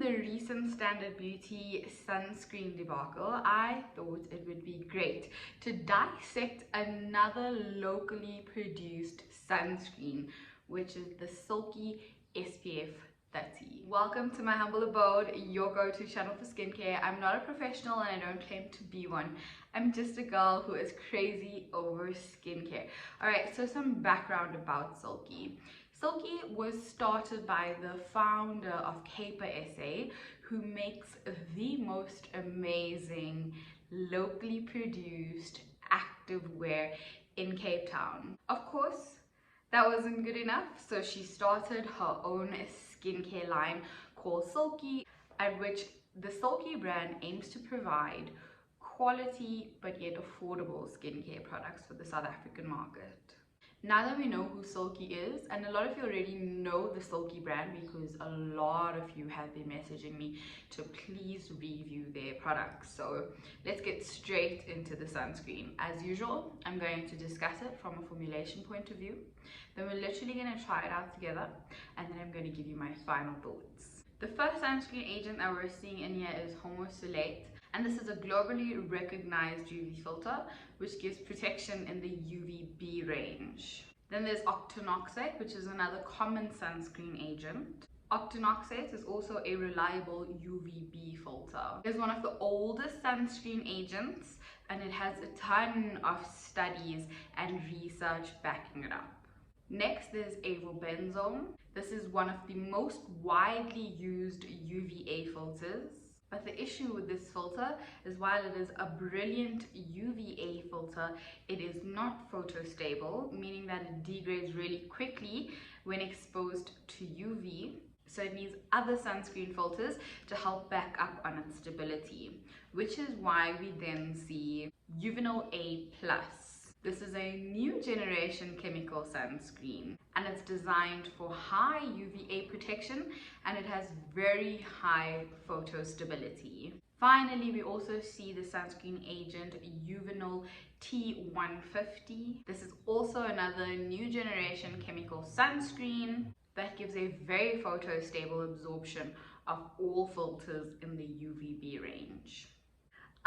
the recent Standard Beauty sunscreen debacle, I thought it would be great to dissect another locally produced sunscreen, which is the Silki SPF30. Welcome to my humble abode, your go-to channel for skincare. I'm not a professional and I don't claim to be one. I'm just a girl who is crazy over skincare. Alright, so some background about Silki. Silki was started by the founder of Taybabies SA, who makes the most amazing locally produced activewear in Cape Town. Of course, that wasn't good enough, so she started her own skincare line called Silki, at which the Silki brand aims to provide quality but yet affordable skincare products for the South African market. Now that we know who Silki is, and a lot of you already know the Silki brand because a lot of you have been messaging me to please review their products. So let's get straight into the sunscreen. As usual, I'm going to discuss it from a formulation point of view. Then we're literally going to try it out together, and then I'm going to give you my final thoughts. The first sunscreen agent that we're seeing in here is Formulator. And this is a globally recognized UV filter which gives protection in the UVB range. Then there's octinoxate, which is another common sunscreen agent. Octinoxate is also a reliable UVB filter. It's one of the oldest sunscreen agents and it has a ton of studies and research backing it up. Next, there's avobenzone. This is one of the most widely used UVA filters. But the issue with this filter is while it is a brilliant UVA filter, it is not photostable, meaning that it degrades really quickly when exposed to UV. So it needs other sunscreen filters to help back up on its stability, which is why we then see Juvenile A+. This is a new generation chemical sunscreen and it's designed for high UVA protection and it has very high photo stability. Finally, we also see the sunscreen agent Juvenile T150. This is also another new generation chemical sunscreen that gives a very photo stable absorption of all filters in the UVB range.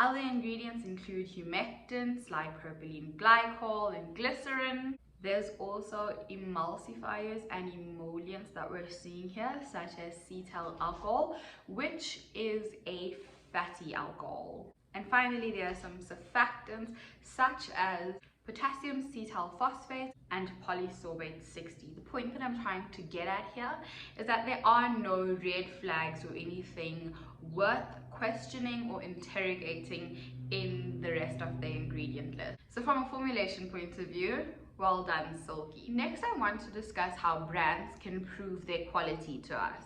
Other ingredients include humectants like propylene glycol and glycerin. There's also emulsifiers and emollients that we're seeing here, such as cetyl alcohol, which is a fatty alcohol. And finally, there are some surfactants such as potassium cetyl phosphate and polysorbate 60. The point that I'm trying to get at here is that there are no red flags or anything worth questioning or interrogating in the rest of the ingredient list. So from a formulation point of view, well done Silki. Next, I want to discuss how brands can prove their quality to us.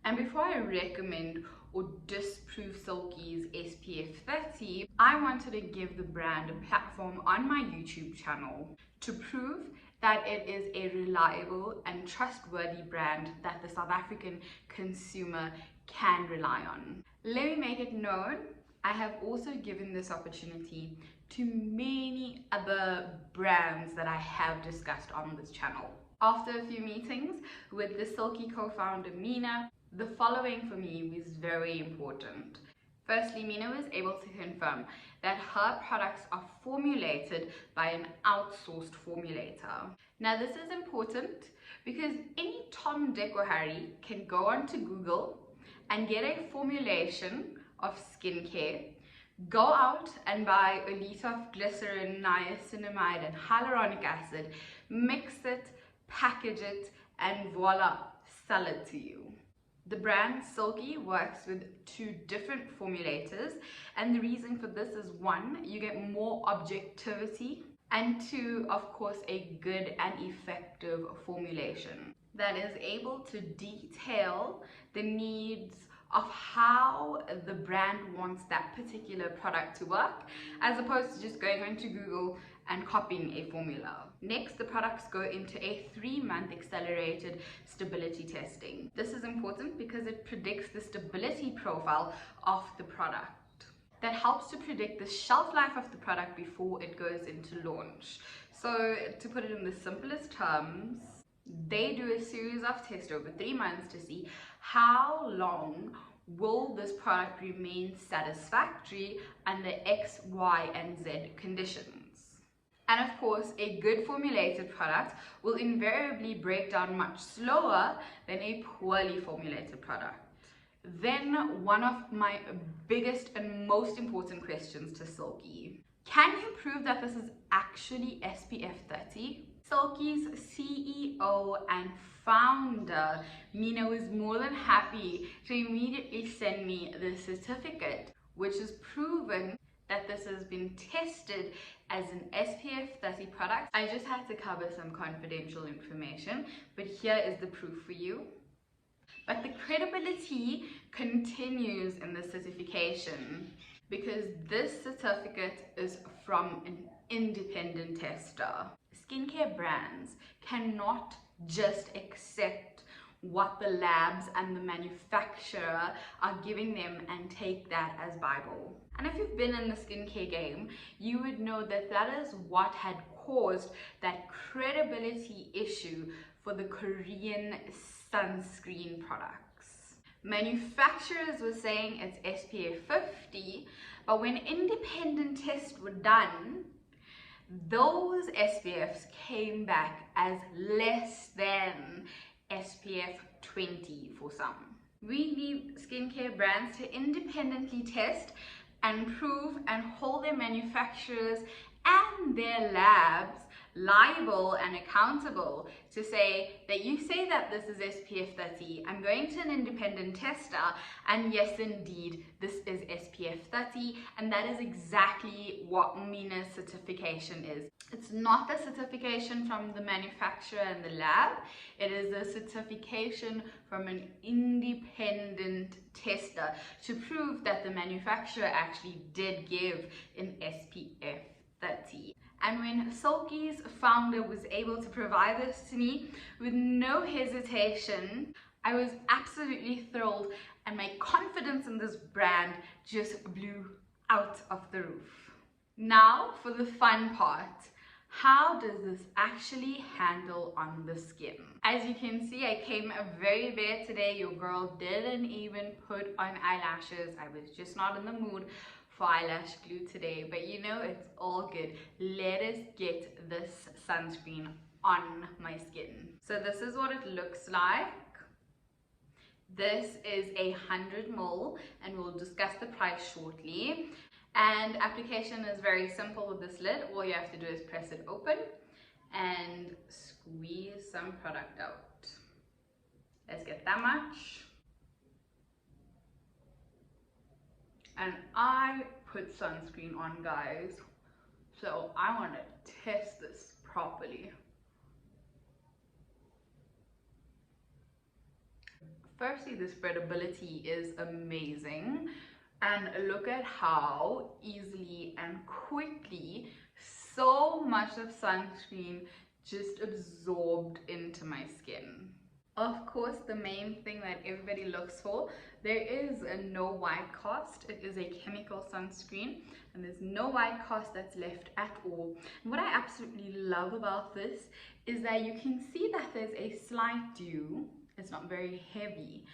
And before I recommend or disprove Silki's SPF30, I wanted to give the brand a platform on my YouTube channel to prove that it is a reliable and trustworthy brand that the South African consumer can rely on. Let me make it known, I have also given this opportunity to many other brands that I have discussed on this channel. After a few meetings with the Silki co-founder Mina, the following for me was very important. Firstly, Mina was able to confirm that her products are formulated by an outsourced formulator. Now this is important because any Tom, Dick or Harry can go onto Google and get a formulation of skincare, go out and buy a liter of glycerin, niacinamide and hyaluronic acid, mix it, package it, and voila, sell it to you. The brand Silki works with two different formulators, and the reason for this is one, you get more objectivity, and two, of course, a good and effective formulation that is able to detail the needs of how the brand wants that particular product to work, as opposed to just going onto Google and copying a formula. Next, the products go into a 3-month accelerated stability testing. This is important because it predicts the stability profile of the product. That helps to predict the shelf life of the product before it goes into launch. So to put it in the simplest terms, they do a series of tests over 3 months to see how long will this product remain satisfactory under X, Y, and Z conditions? And of course, a good formulated product will invariably break down much slower than a poorly formulated product. Then one of my biggest and most important questions to Silki: can you prove that this is actually SPF 30? Silki's CEO and founder, Mina, was more than happy to immediately send me the certificate, which is proven that this has been tested as an SPF 30 product. I just had to cover some confidential information, but here is the proof for you. But the credibility continues in the certification because this certificate is from an independent tester. Skincare brands cannot just accept what the labs and the manufacturer are giving them and take that as Bible. And if you've been in the skincare game, you would know that that is what had caused that credibility issue for the Korean sunscreen products. Manufacturers were saying it's SPF 50, but when independent tests were done, those SPFs came back as less than SPF 20 for some. We need skincare brands to independently test and prove and hold their manufacturers and their labs liable and accountable to say that you say that this is SPF 30, I'm going to an independent tester, and yes indeed this is SPF 30, and that is exactly what Mina's certification is. It's not the certification from the manufacturer and the lab, it is a certification from an independent tester to prove that the manufacturer actually did give an SPF 30. And when Silki's founder was able to provide this to me with no hesitation, I was absolutely thrilled, and my confidence in this brand just blew out of the roof. Now for the fun part. How does this actually handle on the skin? As you can see, I came very bare today. Your girl didn't even put on eyelashes. I was just not in the mood for eyelash glue today, but you know, it's all good. Let us get this sunscreen on my skin. So this is what it looks like. This is 100 ml, and we'll discuss the price shortly. And application is very simple with this lid. All you have to do is press it open and squeeze some product out. Let's get that much. And I put sunscreen on, guys, so I want to test this properly. Firstly, the spreadability is amazing, and look at how easily and quickly so much of sunscreen just absorbed into my skin. Of course, the main thing that everybody looks for, there is a no white cast. It is a chemical sunscreen, and there's no white cast that's left at all. And what I absolutely love about this is that you can see that there's a slight dew. It's not very heavy,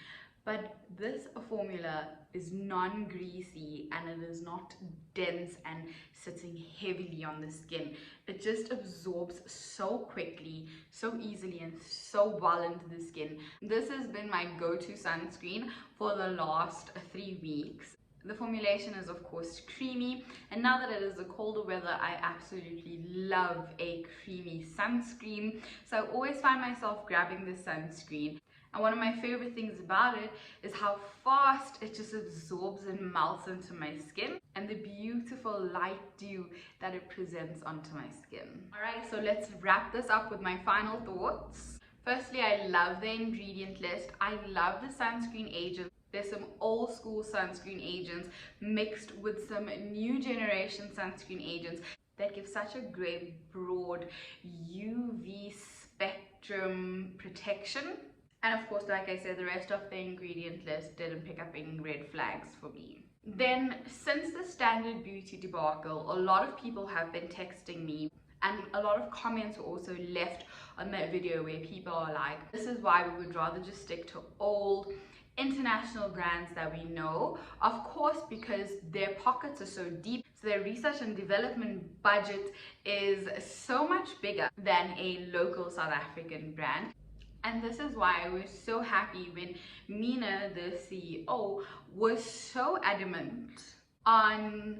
but this formula is non-greasy and it is not dense and sitting heavily on the skin. It just absorbs so quickly, so easily, and so well into the skin. This has been my go-to sunscreen for the last 3 weeks. The formulation is of course creamy, and now that it is the colder weather, I absolutely love a creamy sunscreen. So I always find myself grabbing this sunscreen. And one of my favorite things about it is how fast it just absorbs and melts into my skin, and the beautiful light dew that it presents onto my skin. Alright, so let's wrap this up with my final thoughts. Firstly, I love the ingredient list. I love the sunscreen agents. There's some old school sunscreen agents mixed with some new generation sunscreen agents that give such a great broad UV spectrum protection. And of course, like I said, the rest of the ingredient list didn't pick up any red flags for me. Then, since the Standard Beauty debacle, a lot of people have been texting me, and a lot of comments were also left on that video where people are like, this is why we would rather just stick to old international brands that we know, of course, because their pockets are so deep, so their research and development budget is so much bigger than a local South African brand. And this is why I was so happy when Mina, the CEO, was so adamant on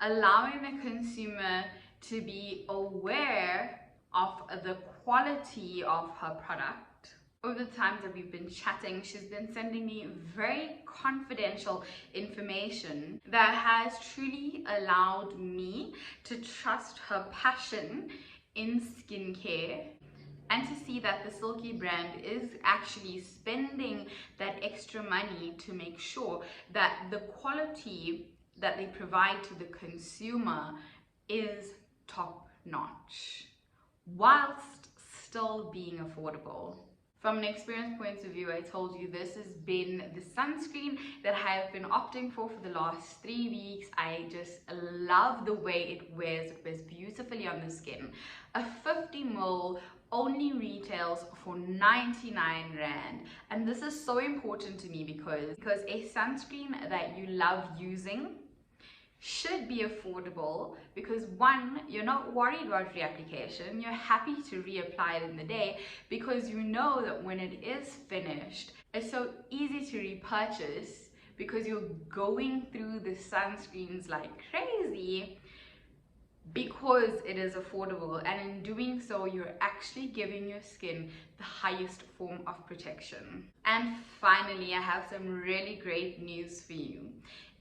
allowing the consumer to be aware of the quality of her product. Over the times that we've been chatting, she's been sending me very confidential information that has truly allowed me to trust her passion in skincare and to see that the Silki brand is actually spending that extra money to make sure that the quality that they provide to the consumer is top notch, whilst still being affordable. From an experience point of view, I told you this has been the sunscreen that I have been opting for the last 3 weeks. I just love the way it wears. It wears beautifully on the skin. A 50 ml only retails for 99 Rand. And this is so important to me because a sunscreen that you love using should be affordable, because one, you're not worried about reapplication, you're happy to reapply it in the day because you know that when it is finished, it's so easy to repurchase because you're going through the sunscreens like crazy, because it is affordable, and in doing so you're actually giving your skin the highest form of protection. And finally, I have some really great news for you.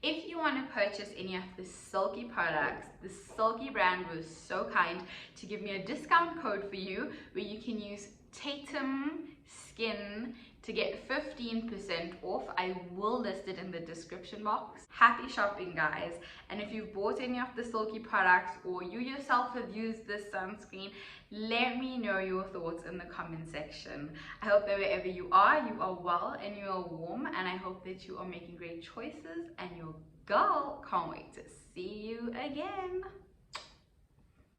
If you want to purchase any of the Silki products, the Silki brand was so kind to give me a discount code for you where you can use Tatum Skin to get 15% off. I will list it in the description box. Happy shopping, guys. And if you've bought any of the Silki products or you yourself have used this sunscreen, let me know your thoughts in the comment section. I hope that wherever you are well and you are warm, and I hope that you are making great choices, and your girl can't wait to see you again.